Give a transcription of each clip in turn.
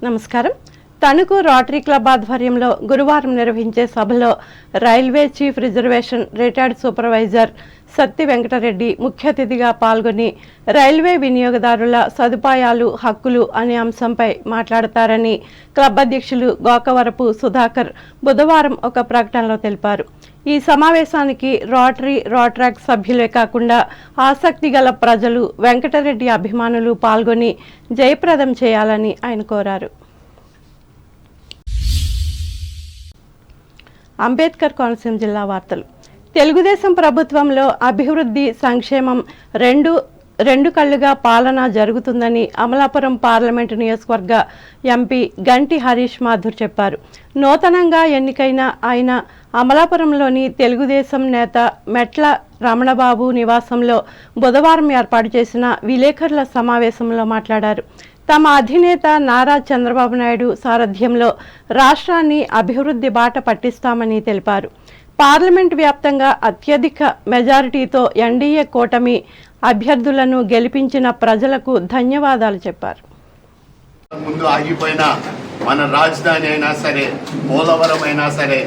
నమస్కారం. Tanuku rotary club ఆధ్వర్యంలో గురువారం నిర్వహించే సభలో railway chief reservation retired supervisor Satti Venkatareddy ముఖ్య అతిథిగా పాల్గొని రైల్వే వినియోగదారుల సదుపాయాలు హక్కులు అనే అంశంపై మాట్లాడతారని క్లబ్ అధ్యక్షులు గోకవరపు సుధాకర్ బుధవారం ఒక ప్రకటనలో తెలిపారు. ఈ సమావేశానికి రోటరాక్ట్ సభ్యులే కాకుండా ఆసక్తి గల ప్రజలు, వెంకటరెడ్డి అభిమానులు పాల్గొని జయప్రదం చేయాలని ఆయన కోరారు. అంబేద్కర్ కోనసీమ జిల్లా వార్తలు. తెలుగుదేశం ప్రభుత్వంలో అభివృద్ధి, సంక్షేమం రెండు కళ్ళుగా పాలన జరుగుతుందని అమలాపురం పార్లమెంటు నియోజకవర్గ ఎంపీ గంటి హరీష్ మాథుర్ చెప్పారు. నూతనంగా ఎన్నికైన ఆయన అమలాపురంలోని తెలుగుదేశం నేత మెట్ల రమణబాబు నివాసంలో బుధవారం ఏర్పాటు చేసిన విలేకరుల సమావేశంలో మాట్లాడారు. తమ అధినేత నారా చంద్రబాబు నాయుడు సారథ్యంలో రాష్ట్రాన్ని అభివృద్ధి బాట పట్టిస్తామని తెలిపారు. పార్లమెంటు వ్యాప్తంగా అత్యధిక మెజారిటీతో ఎన్డీఏ కూటమి అభ్యర్థులను గెలిపించిన ప్రజలకు ధన్యవాదాలు చెప్పారు. ముందు ఆగిపోయిన మన రాజధాని అయినా సరే, పోలవరం అయినా సరే,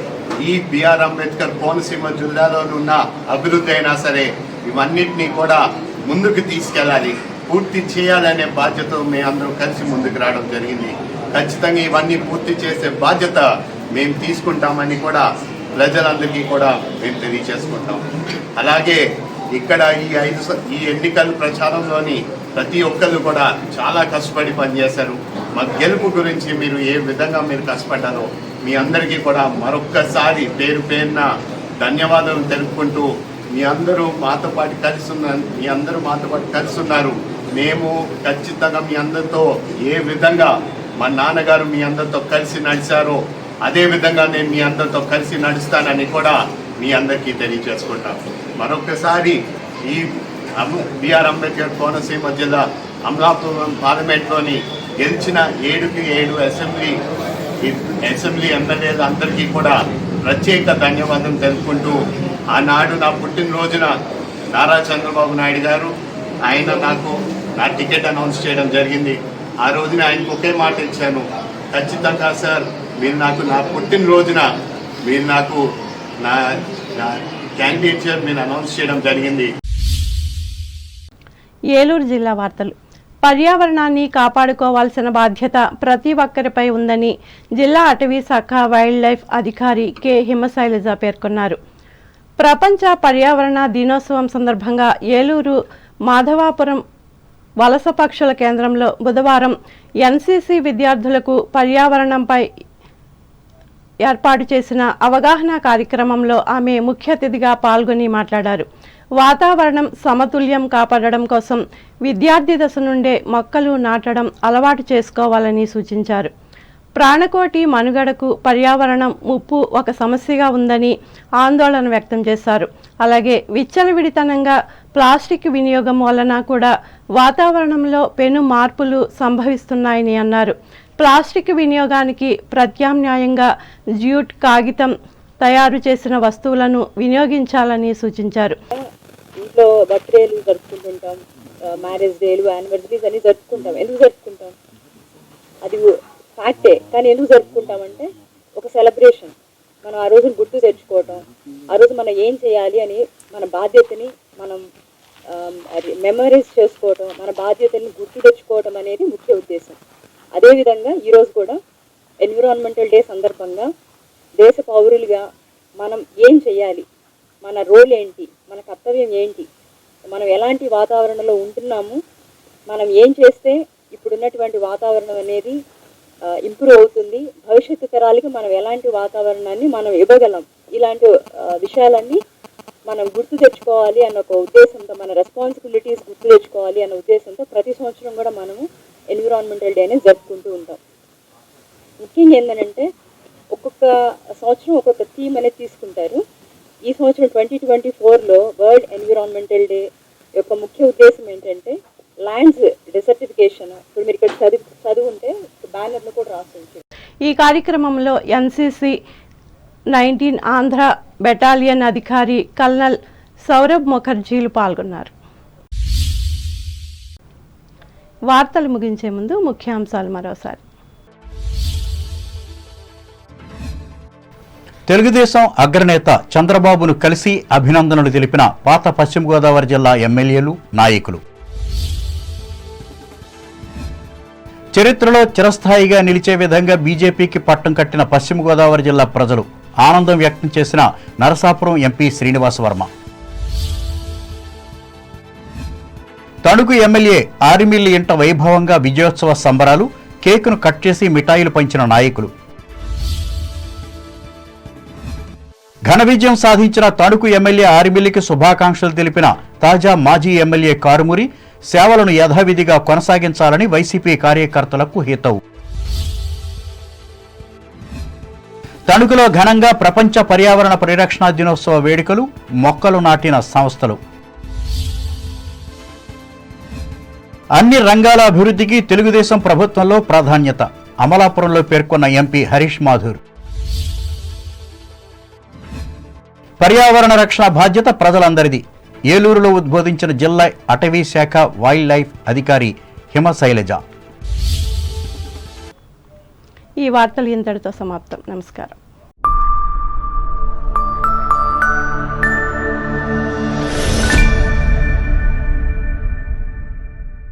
ఈ బిఆర్ అంబేద్కర్ కోనసీమ జిల్లాలో ఉన్న అభివృద్ధి అయినా సరే, ఇవన్నిటినీ కూడా ముందుకు తీసుకెళ్ళాలి, పూర్తి చేయాలనే బాధ్యత మేము అందరూ కలిసి ముందుకు రావడం జరిగింది. ఖచ్చితంగా ఇవన్నీ పూర్తి చేసే బాధ్యత మేము తీసుకుంటామని కూడా ప్రజలందరికీ కూడా మేము తెలియజేసుకుంటాం. అలాగే ఇక్కడ ఈ ఎన్నికల ప్రచారంలోని ప్రతి ఒక్కరు కూడా చాలా కష్టపడి పనిచేశారు. మా గెలుపు గురించి మీరు ఏ విధంగా మీరు కష్టపడ్డారో మీ అందరికీ కూడా మరొక్కసారి పేరు పేరున ధన్యవాదాలు తెలుపుకుంటూ మీ అందరూ మాతో పాటు కలిసి ఉన్నారు. మేము ఖచ్చితంగా మీ అందరితో ఏ విధంగా మా నాన్నగారు మీ అందరితో కలిసి నడిచారో అదే విధంగా నేను మీ అందరితో కలిసి నడుస్తానని కూడా మీ అందరికీ తెలియజేసుకుంటాం. మరొకసారి ఈ బిఆర్ అంబేద్కర్ కోనసీమ జిల్లా అమలాపురం పార్లమెంట్లోని గెలిచిన 7కి 7 అసెంబ్లీ ఎమ్మెల్యేలు అందరికీ కూడా ప్రత్యేక ధన్యవాదం తెలుపుకుంటూ, ఆనాడు నా పుట్టినరోజున నారా చంద్రబాబు నాయుడు గారు ఆయన నాకు నా టికెట్ అనౌన్స్ చేయడం జరిగింది. ఆ రోజున ఆయనకు ఒకే మాట ఇచ్చాను, ఖచ్చితంగా సార్ మీరు నాకు నా పుట్టినరోజున మీరు నాకు నా క్యాండిడేట్గా మీరు అనౌన్స్ చేయడం జరిగింది. ఏలూరు జిల్లా వార్తలు. పర్యావరణాన్ని కాపాడుకోవాల్సిన బాధ్యత ప్రతి ఒక్కరిపై ఉందని జిల్లా అటవీ శాఖ వైల్డ్ లైఫ్ అధికారి కె హిమశైలజ పేర్కొన్నారు. ప్రపంచ పర్యావరణ దినోత్సవం సందర్భంగా ఏలూరు మాధవాపురం వలస పక్షుల కేంద్రంలో బుధవారం ఎన్సీసీ విద్యార్థులకు పర్యావరణంపై ఏర్పాటు చేసిన అవగాహన కార్యక్రమంలో ఆమె ముఖ్య అతిథిగా పాల్గొని మాట్లాడారు. వాతావరణం సమతుల్యం కాపాడడం కోసం విద్యార్థి దశ నుండే మొక్కలు నాటడం అలవాటు చేసుకోవాలని సూచించారు. ప్రాణకోటి మనుగడకు పర్యావరణం ముప్పు ఒక సమస్యగా ఉందని ఆందోళన వ్యక్తం చేశారు. అలాగే విచ్చలవిడితనంగా ప్లాస్టిక్ వినియోగం వలన కూడా వాతావరణంలో పెను మార్పులు సంభవిస్తున్నాయని అన్నారు. ప్లాస్టిక్ వినియోగానికి ప్రత్యామ్నాయంగా జ్యూట్, కాగితం తయారు చేసిన వస్తువులను వినియోగించాలని సూచించారు. ఇంట్లో బర్త్డేలు జరుపుకుంటుంటాం, మ్యారేజ్ డేలు, యానివర్సరీస్ అన్ని జరుపుకుంటాం. ఎందుకు జరుపుకుంటాం? అది ఫ్యాక్టే. కానీ ఎందుకు జరుపుకుంటామంటే ఒక సెలబ్రేషన్. మనం ఆ రోజును గుర్తు తెచ్చుకోవటం, ఆ రోజు మనం ఏం చేయాలి అని మన బాధ్యతని మనం మెమరీస్ చేసుకోవటం, మన బాధ్యతని గుర్తు తెచ్చుకోవటం అనేది ముఖ్య ఉద్దేశం. అదేవిధంగా ఈరోజు కూడా ఎన్విరాన్మెంటల్ డే సందర్భంగా దేశ పౌరులుగా మనం ఏం చేయాలి, మన రోల్ ఏంటి, మన కర్తవ్యం ఏంటి, మనం ఎలాంటి వాతావరణంలో ఉంటున్నాము, మనం ఏం చేస్తే ఇప్పుడున్నటువంటి వాతావరణం అనేది ఇంప్రూవ్ అవుతుంది, భవిష్యత్తు తరాలకి మనం ఎలాంటి వాతావరణాన్ని మనం ఇవ్వగలం, ఇలాంటి విషయాలన్నీ మనం గుర్తు తెచ్చుకోవాలి అన్న ఒక ఉద్దేశంతో, మన రెస్పాన్సిబిలిటీస్ గుర్తు తెచ్చుకోవాలి అన్న ఉద్దేశంతో ప్రతి సంవత్సరం కూడా మనము ఎన్విరాన్మెంటల్ డే అనేది జరుపుకుంటూ ఉంటాం. ముఖ్యంగా ఏంటంటే ఒక్కొక్క సంవత్సరం ఒక్కొక్క థీమ్ అనేది తీసుకుంటారు. ఈ సంవత్సరం 2024లో వరల్డ్ ఎన్విరాన్మెంటల్ డే యొక్క ముఖ్య ఉద్దేశం ఏంటంటే ల్యాండ్స్ డెసర్టిఫికేషన్. ఇప్పుడు మీరు ఇక్కడ చదువుంటే బ్యానర్లో కూడా రాస్తుంది. ఈ కార్యక్రమంలో ఎన్సీసీ 19 ఆంధ్ర బెటాలియన్ అధికారి కల్నల్ సౌరభ్ ముఖర్జీలు పాల్గొన్నారు. వార్తలు ముగించే ముందు ముఖ్యాంశాలు మరోసారి. తెలుగుదేశం అగ్రనేత చంద్రబాబును కలిసి అభినందనలు తెలిపిన పాత పశ్చిమ గోదావరి జిల్లా ఎమ్మెల్యేలు, నాయకులు. చరిత్రలో చిరస్థాయిగా నిలిచే విధంగా బీజేపీకి పట్టం కట్టిన పశ్చిమ గోదావరి జిల్లా ప్రజలు ఆనందం వ్యక్తం చేసిన నరసాపురం ఎంపీ శ్రీనివాస్ వర్మ. తణుకు ఎమ్మెల్యే ఆరిమిల్లి ఇంట వైభవంగా విజయోత్సవ సంబరాలు, కేకును కట్ చేసి మిఠాయిలు పంచిన నాయకులు. ఘన విజయం సాధించిన తణుకు ఎమ్మెల్యే ఆరిమిల్లికి శుభాకాంక్షలు తెలిపిన తాజా మాజీ ఎమ్మెల్యే కారుమూరి సేవలను యథావిధిగా కొనసాగించాలని వైసీపీ కార్యకర్తలకు హితవు. తణుకులో ఘనంగా ప్రపంచ పర్యావరణ పరిరక్షణ దినోత్సవ వేడుకలు, మొక్కలు నాటిన సంస్థలు. అన్ని రంగాల అభివృద్ధికి తెలుగుదేశం ప్రభుత్వంలో ప్రాధాన్యత, అమలాపురంలో పేర్కొన్న ఎంపీ హరీష్ మాథూర్. పర్యావరణ రక్షణ బాధ్యత ప్రజలందరిది, ఏలూరులో ఉద్బోధించిన జిల్లా అటవీ శాఖ వైల్డ్ లైఫ్ అధికారి హిమశైలజ. ఈ వార్తలు ఇంతటితో సమాప్తం. నమస్కారం.